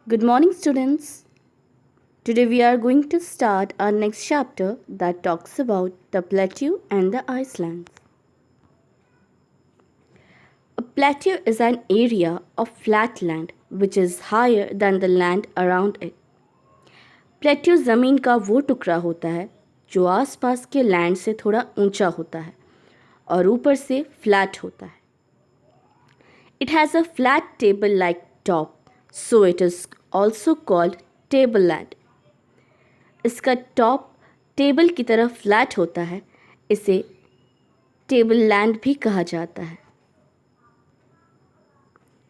Good morning, students. Today we are going to start our next chapter that talks about the plateau and the icelands. A plateau is an area of flat land which is higher than the land around it. Plateau ज़मीन का वो टुकड़ा होता है जो आसपास के land से थोड़ा ऊंचा होता है और ऊपर से फ्लैट होता है. It has a flat table-like top, so it is also called tableland. इसका टॉप टेबल की तरह फ्लैट होता है, इसे टेबल लैंड भी कहा जाता है.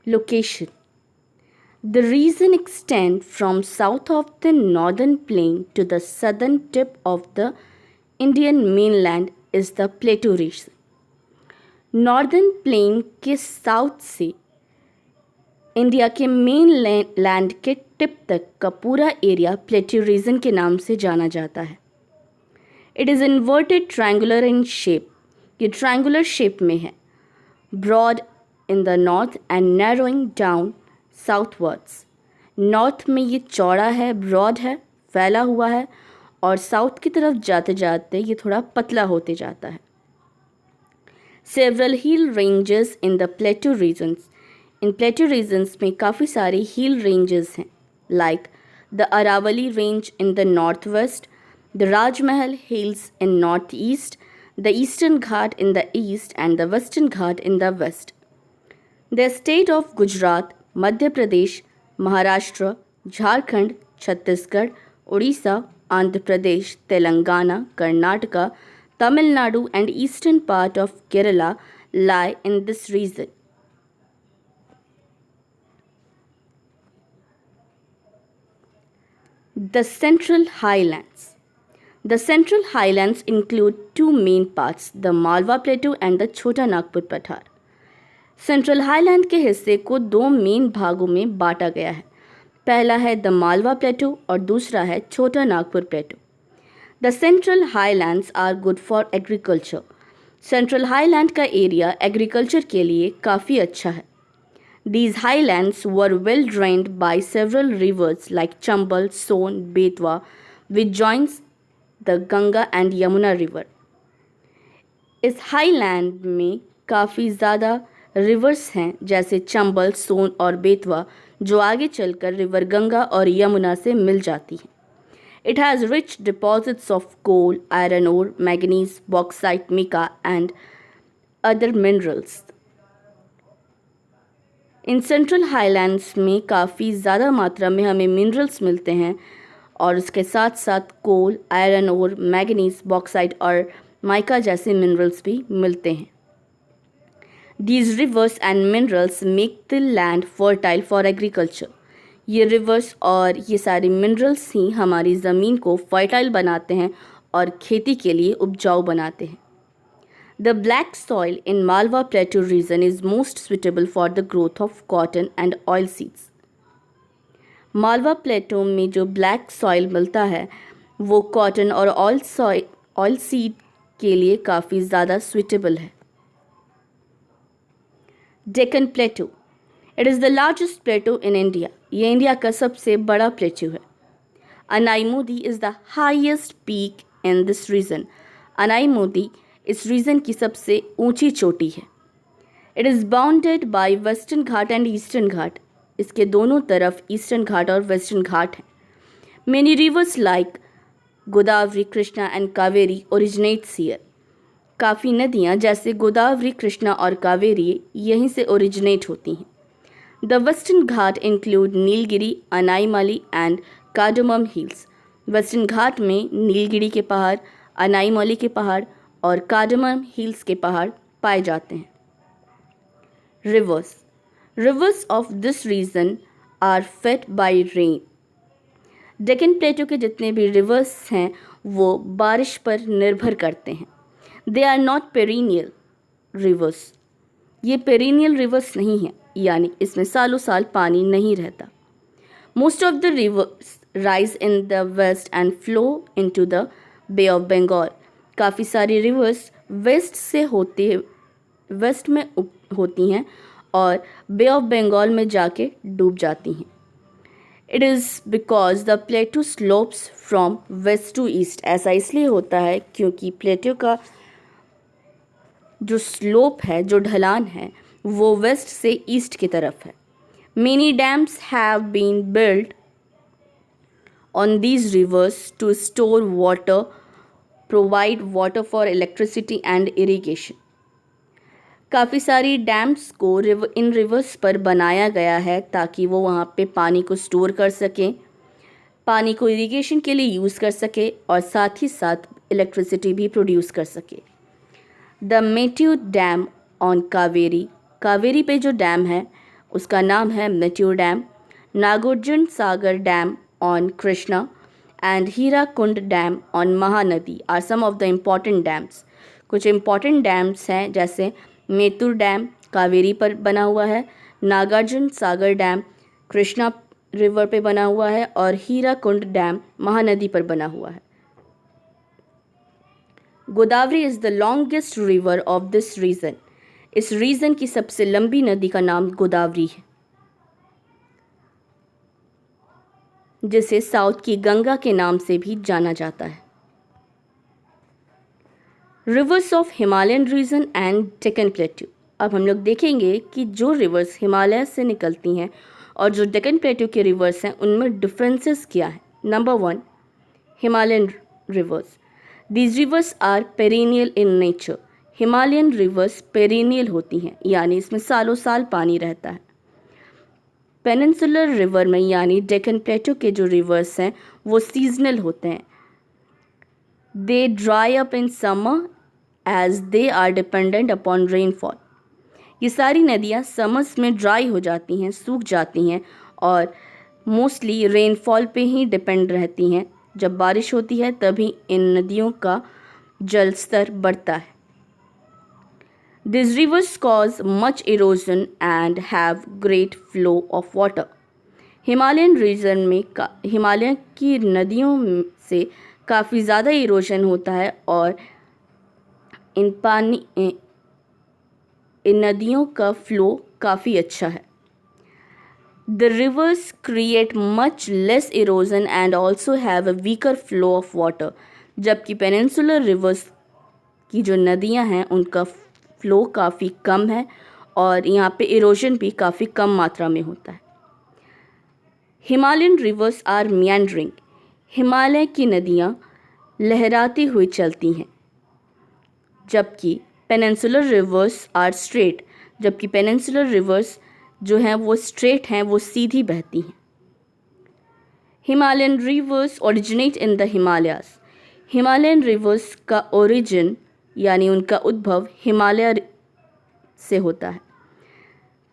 Location. The region extends from south of the northern plain to the southern tip of the Indian mainland is the plateau region. Northern plain के साउथ से इंडिया के मेन लैंड के टिप तक का पूरा एरिया प्लेट्यू रीजन के नाम से जाना जाता है. It is inverted triangular in shape. ये ट्रायंगुलर शेप में है. Broad in the north and narrowing down southwards. North में ये चौड़ा है, ब्रॉड है, फैला हुआ है, और साउथ की तरफ जाते जाते ये थोड़ा पतला होते जाता है. Several hill ranges in the plateau regions. इन प्लेट्यू रीजन्स में काफ़ी सारे हिल रेंजेस हैं, like the Aravalli range in the north west, the Rajmahal hills in north east, the eastern Ghat in the east and the western Ghat in the west. The state of Gujarat, Madhya Pradesh, Maharashtra, Jharkhand, Chhattisgarh, Orissa, Andhra Pradesh, Telangana, Karnataka, Tamil Nadu and eastern part of Kerala lie in this region. The Central Highlands. The Central Highlands include two main parts, the Malwa Plateau and the Chota Nagpur Pathar. Central highland के हिस्से को दो main भागों में बांटा गया है. पहला है द मालवा प्लेटो और दूसरा है छोटा नागपुर प्लेटो. The Central Highlands are good for agriculture. Central highland का एरिया एग्रीकल्चर के लिए काफ़ी अच्छा है. These highlands were well drained by several rivers like Chambal, Son, Betwa, which joins the Ganga and Yamuna river. इस हाईलैंड में काफ़ी ज़्यादा रिवर्स हैं जैसे चंबल, सोन और बेतवा, जो आगे चलकर रिवर गंगा और यमुना से मिल जाती हैं. It has rich deposits of coal, iron ore, manganese, bauxite, mica, and other minerals. In central highlands में काफ़ी ज़्यादा मात्रा में हमें मिनरल्स मिलते हैं और उसके साथ साथ कोल, आयरन ओर, मैंगनीज, बॉक्साइट और माइका जैसे मिनरल्स भी मिलते हैं. These rivers and minerals make the land fertile for agriculture. ये रिवर्स और ये सारे मिनरल्स ही हमारी ज़मीन को फर्टाइल बनाते हैं और खेती के लिए उपजाऊ बनाते हैं. The black soil in Malwa plateau region is most suitable for the growth of cotton and oil seeds. Malwa plateau में जो ब्लैक सॉइल मिलता है वो कॉटन और ऑयल सीड के लिए काफ़ी ज़्यादा सुइटेबल है. Deccan plateau. It is the largest plateau in India. ये इंडिया का सबसे बड़ा प्लेटो है. Anaimudi is the highest peak in this region. Anaimudi इस रीजन की सबसे ऊंची चोटी है. It is bounded by Western Ghat and Eastern Ghat. इसके दोनों तरफ ईस्टर्न घाट और वेस्टर्न घाट हैं. Many rivers like Godavari, Krishna and Kaveri originates here. काफ़ी नदियाँ जैसे गोदावरी, कृष्णा और कावेरी यहीं से ओरिजिनेट होती हैं. The western Ghat include Nilgiri, Anaimalai and cardamom hills. Western Ghat में नीलगिरी के पहाड़, अनाईमली के पहाड़ और कार्डमम हिल्स के पहाड़ पाए जाते हैं. Rivers of this region are fed by rain. Deccan plateau के जितने भी रिवर्स हैं वो बारिश पर निर्भर करते हैं. They are not perennial rivers. ये पेरिनियल रिवर्स नहीं है, यानी इसमें सालों साल पानी नहीं रहता. Most of the rivers rise in the west and flow into the Bay of Bengal. काफ़ी सारी रिवर्स वेस्ट में होती हैं और बे ऑफ बंगाल में जाके डूब जाती हैं. It is because the plateau slopes from west to east. ऐसा इसलिए होता है क्योंकि प्लेटू का जो स्लोप है, जो ढलान है, वो वेस्ट से ईस्ट की तरफ है। Many dams have been built on these rivers to store water, provide water for electricity and irrigation. काफ़ी सारी डैम्स को इन रिवर्स पर बनाया गया है ताकि वो वहाँ पे पानी को स्टोर कर सकें, पानी को इरिगेशन के लिए यूज़ कर सके और साथ ही साथ इलेक्ट्रिसिटी भी प्रोड्यूस कर सके। The Mettur dam on Kaveri, Kaveri पे जो डैम है उसका नाम है Mettur dam. Nagarjuna Sagar dam on Krishna and Hirakud dam on Mahanadi are some of the important dams. कुछ इम्पॉर्टेंट डैम्स हैं जैसे मेतुर डैम कावेरी पर बना हुआ है, नागार्जुन सागर डैम कृष्णा रिवर पे बना हुआ है और हीराकुंड डैम महानदी पर बना हुआ है। Godavari is the longest river of this region. इस रीजन की सबसे लंबी नदी का नाम गोदावरी है, जिसे साउथ की गंगा के नाम से भी जाना जाता है। Rivers of Himalayan region and Deccan plateau. अब हम लोग देखेंगे कि जो रिवर्स हिमालय से निकलती हैं और जो डेक्कन प्लेट्यू के रिवर्स हैं उनमें डिफरेंसेस क्या है। Number 1, Himalayan rivers. These rivers are perennial in nature. Himalayan rivers perennial होती हैं, यानी इसमें सालों साल पानी रहता है। पेनिनसुलर रिवर में यानी डेक्कन प्लेट्यू के जो रिवर्स हैं वो सीजनल होते हैं। They dry up in summer as they are dependent upon rainfall. ये सारी नदियाँ समर्स में ड्राई हो जाती हैं, सूख जाती हैं और मोस्टली रेनफॉल पे ही डिपेंड रहती हैं। जब बारिश होती है तभी इन नदियों का जल स्तर बढ़ता है। These rivers cause much erosion and have great flow of water. Himalayan region में हिमालय की नदियों से काफ़ी ज़्यादा इरोजन होता है और इन नदियों का फ्लो काफ़ी अच्छा है। The rivers create much less erosion and also have a weaker flow of water. जबकि पेनिनसुलर रिवर्स की जो नदियां हैं उनका फ्लो काफ़ी कम है और यहाँ पे इरोजन भी काफ़ी कम मात्रा में होता है। Himalayan rivers are meandering. Himalaya की नदियाँ लहराती हुई चलती हैं, जबकि पेनिनसुलर रिवर्स आर स्ट्रेट। जबकि पेनिनसुलर रिवर्स जो हैं वो स्ट्रेट हैं, वो सीधी बहती हैं। Himalayan rivers originate in the Himalayas. Himalayan rivers का ओरिजिन यानी उनका उद्भव हिमालय से होता है।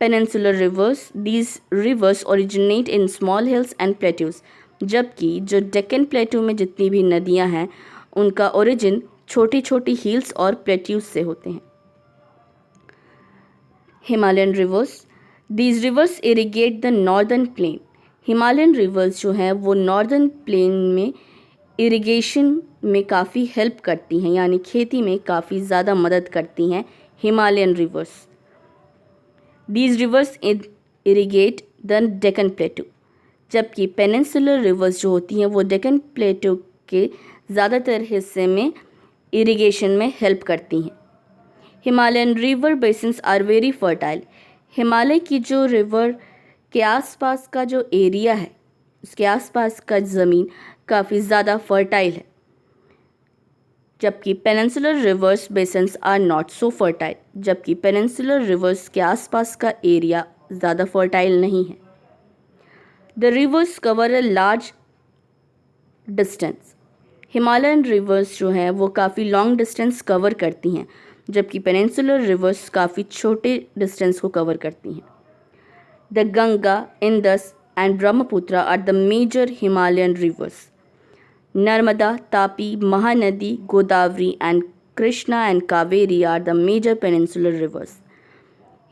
Peninsular rivers, these rivers originate in small hills and plateaus. जबकि जो डेक्कन प्लेट्यू में जितनी भी नदियां हैं उनका ओरिजिन छोटी छोटी हिल्स और प्लेट्यूज से होते हैं। Himalayan rivers, these reverse irrigate the northern plain. Himalayan rivers जो हैं वो नॉर्दर्न प्लेन में इरिगेशन में काफ़ी हेल्प करती हैं, यानी खेती में काफ़ी ज़्यादा मदद करती हैं Himalayan rivers. These reverse irrigate the Deccan plateau. जबकि पेनिनसुलर रिवर्स जो होती हैं वो डेक्कन प्लेट्यू के ज़्यादातर हिस्से में इरिगेशन में हेल्प करती हैं। Himalayan river basins are very fertile. Himalaya की जो रिवर के आसपास का जो एरिया है उसके आसपास का ज़मीन काफ़ी ज़्यादा फर्टाइल है, जबकि peninsular rivers basins are not so fertile. जबकि पेनिनसुलर रिवर्स के आसपास का एरिया ज़्यादा फर्टाइल नहीं है। The rivers cover a large distance. Himalayan rivers जो हैं वो काफ़ी लॉन्ग डिस्टेंस कवर करती हैं, जबकि पेनिनसुलर रिवर्स काफ़ी छोटे डिस्टेंस को कवर करती हैं। The Ganga, Indus and Brahmaputra are the major Himalayan rivers. Narmada, Tapi, Mahanadi, Godavari and Krishna and Kaveri are the major peninsular rivers.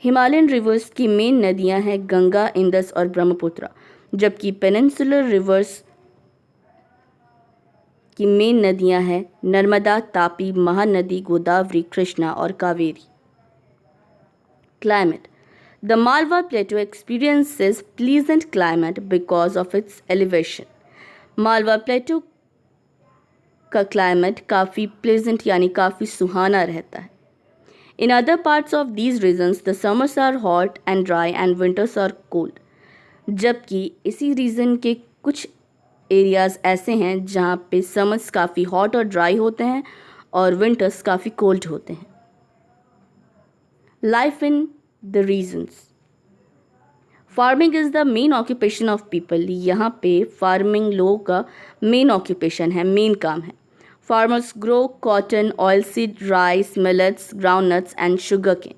Himalayan rivers की मेन नदियां हैं गंगा, इंदस और ब्रह्मपुत्र, जबकि पेनिनसुलर रिवर्स की मेन नदियां हैं नर्मदा, तापी, महानदी, गोदावरी, कृष्णा और Kaveri. Climate, The Malwa Plateau experiences pleasant climate because of its elevation. Malwa plateau का क्लाइमेट काफ़ी प्लेजेंट यानी काफ़ी सुहाना रहता है. In other parts of these regions, the summers are hot and dry and winters are cold. जबकि इसी रीजन के कुछ एरियाज़ ऐसे हैं जहाँ पे समर्स काफ़ी हॉट और ड्राई होते हैं और विंटर्स काफ़ी कोल्ड होते हैं. Life in the regions. Farming is the main occupation of people. यहाँ पे फार्मिंग लोगों का मेन ऑक्यूपेशन है, मेन काम है. Farmers grow cotton, oil seed, rice, millets, groundnuts and sugar cane.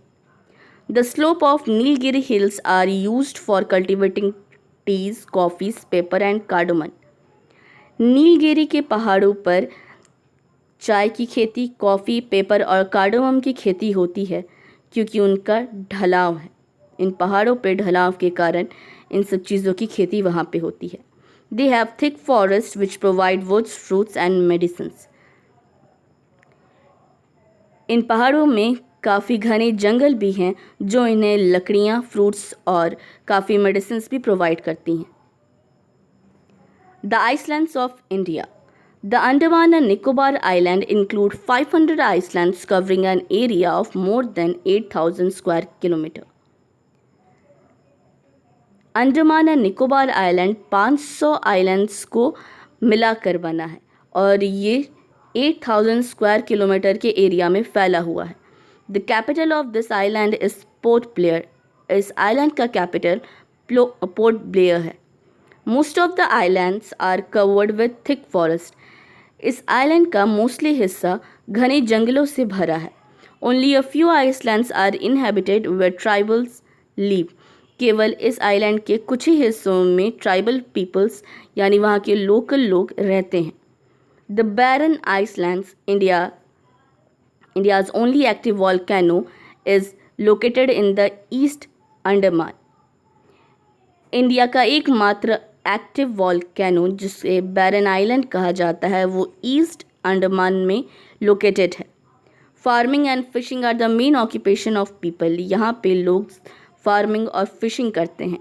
The slope of Nilgiri hills are used for cultivating teas, coffees, pepper and cardamom. Nilgiri के पहाड़ों पर चाय की खेती, कॉफ़ी, पेपर और कार्डमम की खेती होती है क्योंकि उनका ढलाव है. इन पहाड़ों पर ढलाव के कारण इन सब चीज़ों की खेती वहाँ पे होती है. They have thick forests which provide woods, fruits and medicines. इन पहाड़ों में काफ़ी घने जंगल भी हैं जो इन्हें लकड़ियाँ, फ्रूट्स और काफ़ी मेडिसिन्स भी प्रोवाइड करती हैं. The islands of India. The Andaman and Nicobar island include 500 islands covering an area of more than 8,000 square kilometre. Andaman and Nicobar island 500 islands को मिलाकर बना है और ये 8,000 स्क्वायर किलोमीटर के एरिया में फैला हुआ है. The capital of this island is Port Blair. इस आइलैंड का कैपिटल पोर्ट ब्लेयर है. Most of the islands are covered with thick forest. इस आइलैंड का मोस्टली हिस्सा घने जंगलों से भरा है. Only a few islands are inhabited where tribals live. केवल इस आइलैंड के कुछ ही हिस्सों में ट्राइबल पीपल्स यानी वहाँ के लोकल लोग रहते हैं. The barren islands, India's only active volcano, is located in the East Andaman. India का एकमात्र एक्टिव वॉल्केनो जिसे बैरन आइलैंड कहा जाता है वो ईस्ट अंडमान में लोकेटेड है. Farming and fishing are the main occupation of people. यहाँ पे लोग फार्मिंग और फिशिंग करते हैं.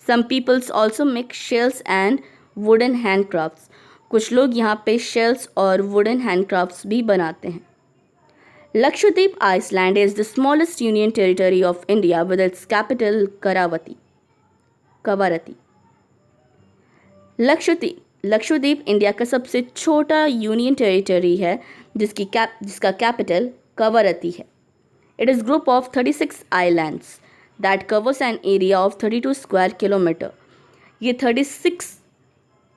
Some peoples also make shells and wooden handcrafts. कुछ लोग यहाँ पे शेल्स और वुडन हैंडक्राफ्ट्स भी बनाते हैं. Lakshadweep Island is the smallest union territory of India with its capital Kavarati. Lakshadweep India का सबसे छोटा यूनियन टेरिटरी है जिसका कैपिटल कवरती है. It is group of 36 islands that covers an area of 32 square kilometer. ये 36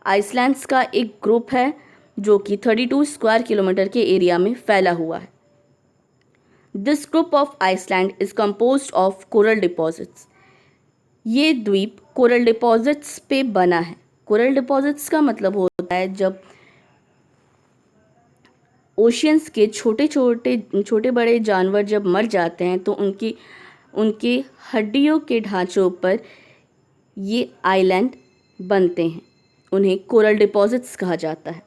आइसलैंड्स का एक ग्रुप है जो कि 32 स्क्वायर किलोमीटर के एरिया में फैला हुआ है. This group of Iceland is composed of coral deposits. ये द्वीप कोरल डिपॉजिट्स पे बना है. कोरल डिपॉजिट्स का मतलब होता है जब ओशियंस के छोटे बड़े जानवर जब मर जाते हैं तो उनके हड्डियों के ढांचों पर ये आइलैंड बनते हैं. उन्हें कोरल डिपॉजिट्स कहा जाता है.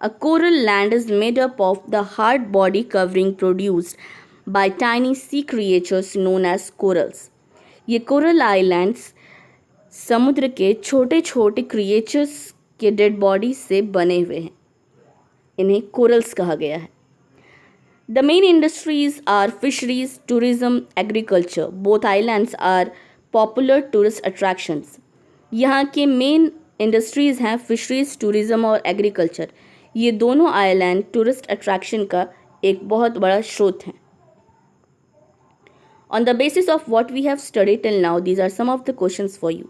A coral land is made up of the hard body covering produced by tiny sea creatures known as corals. ये कोरल आइलैंड्स समुद्र के छोटे छोटे क्रिएचर्स के डेड बॉडी से बने हुए हैं. इन्हें कोरल्स कहा गया है. The main industries are fisheries, tourism, agriculture. Both islands are popular tourist attractions. यहाँ के मेन इंडस्ट्रीज़ हैं फिशरीज, टूरिज़म और एग्रीकल्चर. ये दोनों आइलैंड टूरिस्ट अट्रैक्शन का एक बहुत बड़ा स्रोत हैं. On the basis of what we have studied till now, these are some of the questions for you.